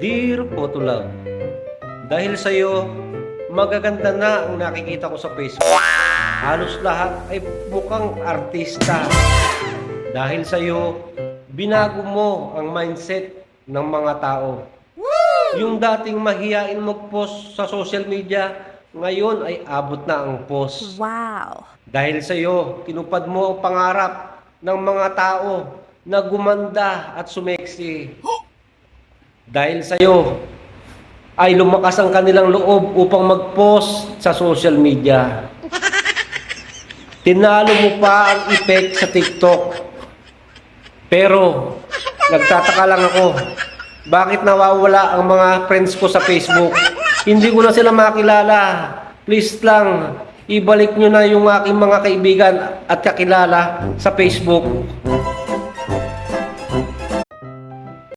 Dear Photolove, dahil sa iyo, magaganda na ang nakikita ko sa Facebook. Halos lahat ay mukhang artista. Dahil sa iyo, binago mo ang mindset ng mga tao. Yung dating mahiyain mag-post sa social media, ngayon ay abot na ang post. Wow! Dahil sa iyo, tinupad mo ang pangarap ng mga tao na gumanda at sumeksi. Dahil sa iyo, ay lumakas ang kanilang loob upang mag-post sa social media. Tinalo mo pa ang effect sa TikTok. Pero, nagtataka lang ako, bakit nawawala ang mga friends ko sa Facebook? Hindi ko na sila makilala. Please lang, ibalik nyo na yung aking mga kaibigan at kakilala sa Facebook.